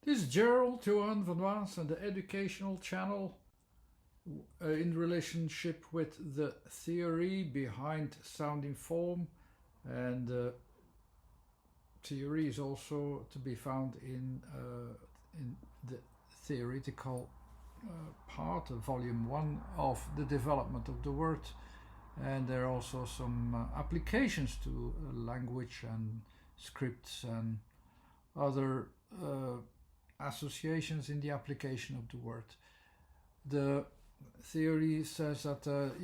This is Gerald Johan van Waas and the educational channel in relationship with the theory behind sounding form, and theory is also to be found in the theoretical part of volume 1 of the development of the word, and there are also some applications to language and scripts and other associations in the application of the word. The theory says that the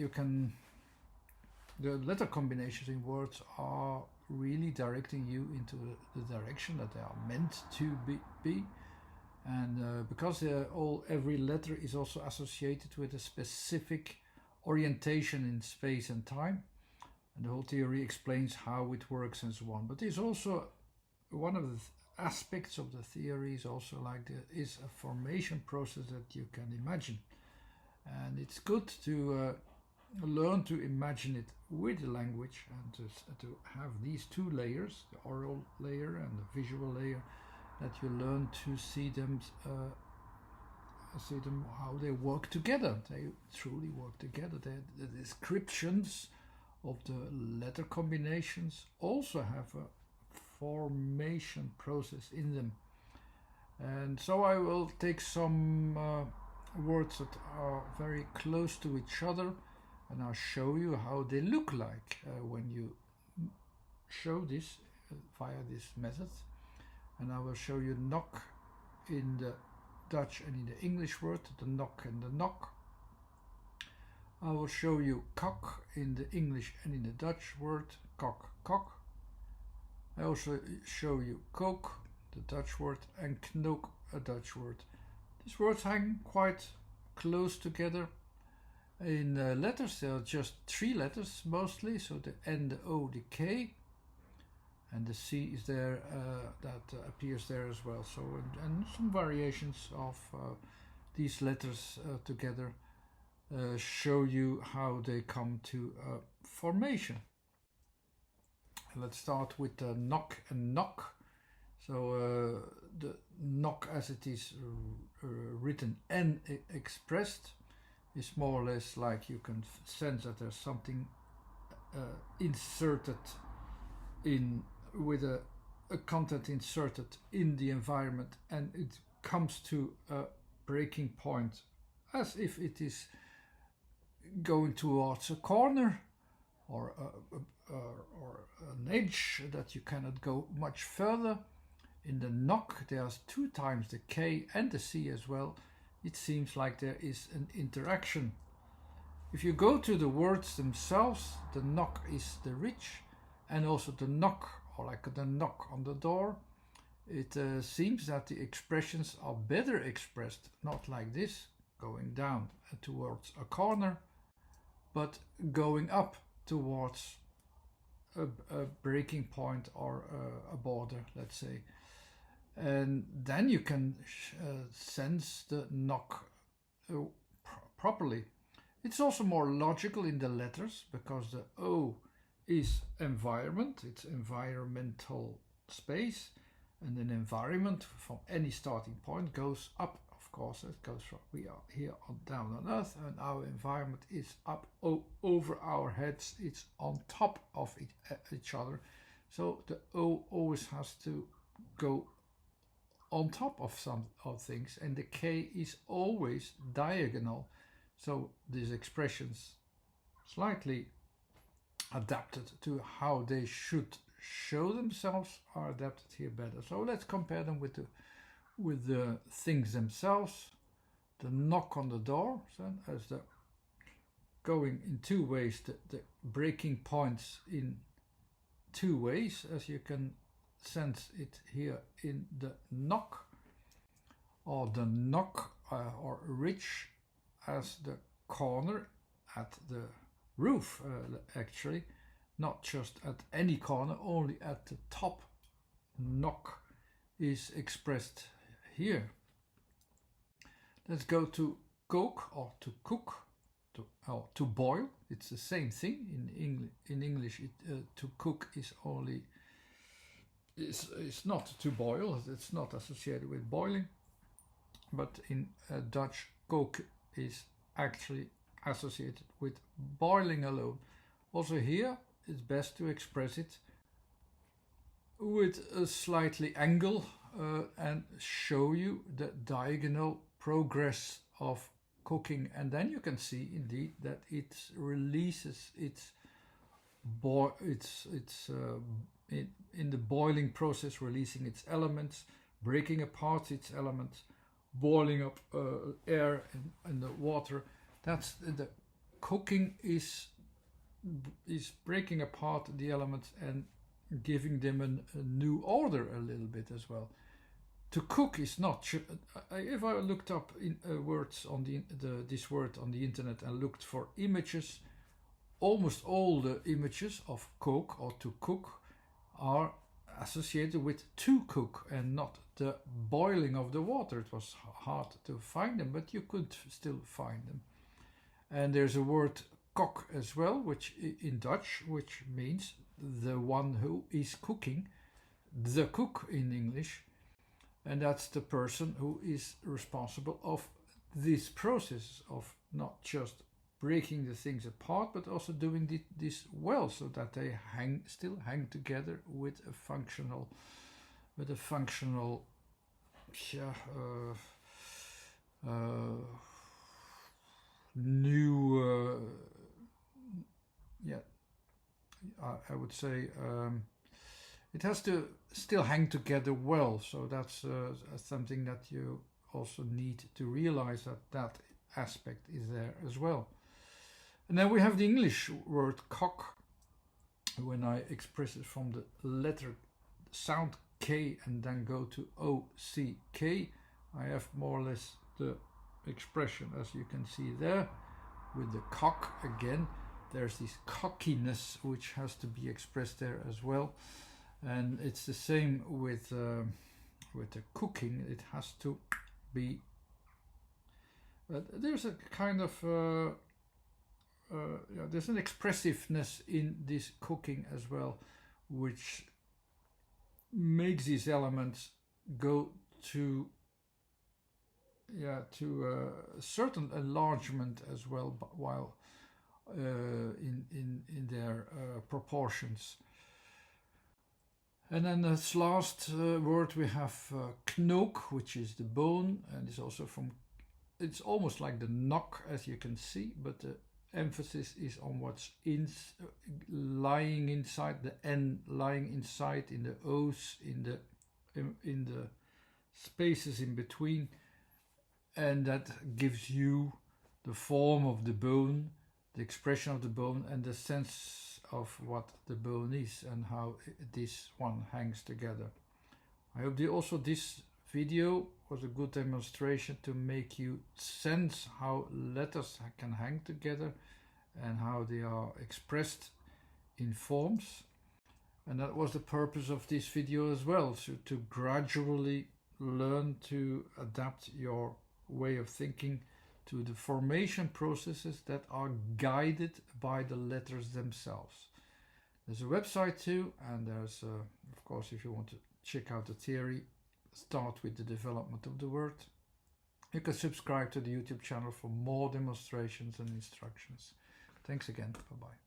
letter combinations in words are really directing you into the direction that they are meant to be. And because every letter is also associated with a specific orientation in space and time, and the whole theory explains how it works and so on. But there's also one of the aspects of the theory is also is a formation process that you can imagine, and it's good to learn to imagine it with the language and to have these two layers, the oral layer and the visual layer, that you learn to see them how they work together. They truly work together. The descriptions of the letter combinations also have a formation process in them. And so I will take some words that are very close to each other, and I'll show you how they look like when you show this via this method. And I will show you knock in the Dutch and in the English word, the knock and the knock. I will show you cock in the English and in the Dutch word, cock, cock. I also show you kook, the Dutch word, and knook, a Dutch word. These words hang quite close together. In letters there are just 3 letters mostly, so the N, the O, the K, and the C is there, that appears there as well. So and some variations of these letters together show you how they come to formation. Let's start with the knock and knock. So the knock, as it is written and expressed, is more or less like you can sense that there's something inserted in, with a content inserted in the environment, and it comes to a breaking point as if it is going towards a corner or an edge that you cannot go much further. In the knock there's 2 times the K and the C as well. It seems like there is an interaction. If you go to the words themselves, the knock is the rich, and also the knock, or like the knock on the door, it seems that the expressions are better expressed, not like this, going down towards a corner, but going up towards a breaking point or a border, let's say. And then you can sense the knock properly. It's also more logical in the letters, because the O is environment, it's environmental space, and an environment from any starting point goes up. Of course, it goes from, we are here down on earth, and our environment is up over our heads, it's on top of each other. So the O always has to go on top of some of things, and the K is always diagonal. So these expressions slightly adapted to how they should show themselves are adapted here better. So let's compare them with the things themselves. The knock on the door, so as the going in 2 ways, the breaking points in 2 ways, as you can sense it here in the knock, or the knock or ridge as the corner at the roof, actually, not just at any corner, only at the top. Knock is expressed here. Let's go to cook or to cook, to boil. It's the same thing in English. To cook is only is not to boil. It's not associated with boiling, but in Dutch, kook is actually associated with boiling alone. Also here, it's best to express it with a slightly angle and show you the diagonal progress of cooking, and then you can see indeed that it releases in the boiling process, releasing its elements, breaking apart its elements, boiling up air in the water. That's the cooking is breaking apart the elements and giving them a new order a little bit as well. To cook is not. If I looked up words on this word on the internet and looked for images, almost all the images of cook or to cook are associated with to cook and not the boiling of the water. It was hard to find them, but you could still find them. And there's a word kok as well, which in Dutch, which means the one who is cooking, the cook in English. And that's the person who is responsible of this process of not just breaking the things apart, but also doing this well, so that they still hang together with a functional new I would say it has to still hang together well. So that's something that you also need to realize, that aspect is there as well. And then we have the English word cock. When I express it from the letter sound K and then go to O-C-K, I have more or less the expression as you can see there. With the cock again, there's this cockiness which has to be expressed there as well. And it's the same with the cooking. It has to be. There's a kind of there's an expressiveness in this cooking as well, which makes these elements go to a certain enlargement as well, but while in their proportions. And then this last word we have knook, which is the bone, and it's also it's almost like the knock, as you can see, but the emphasis is on what's lying inside, the N lying inside, in the O's, in the spaces in between, and that gives you the form of the bone, the expression of the bone, and the sense of what the bone is and how this one hangs together. I hope also this video was a good demonstration to make you sense how letters can hang together and how they are expressed in forms. And that was the purpose of this video as well, so to gradually learn to adapt your way of thinking to the formation processes that are guided by the letters themselves. There's a website too, and there's of course, if you want to check out the theory, start with the development of the word. You can subscribe to the YouTube channel for more demonstrations and instructions. Thanks again. Bye-bye.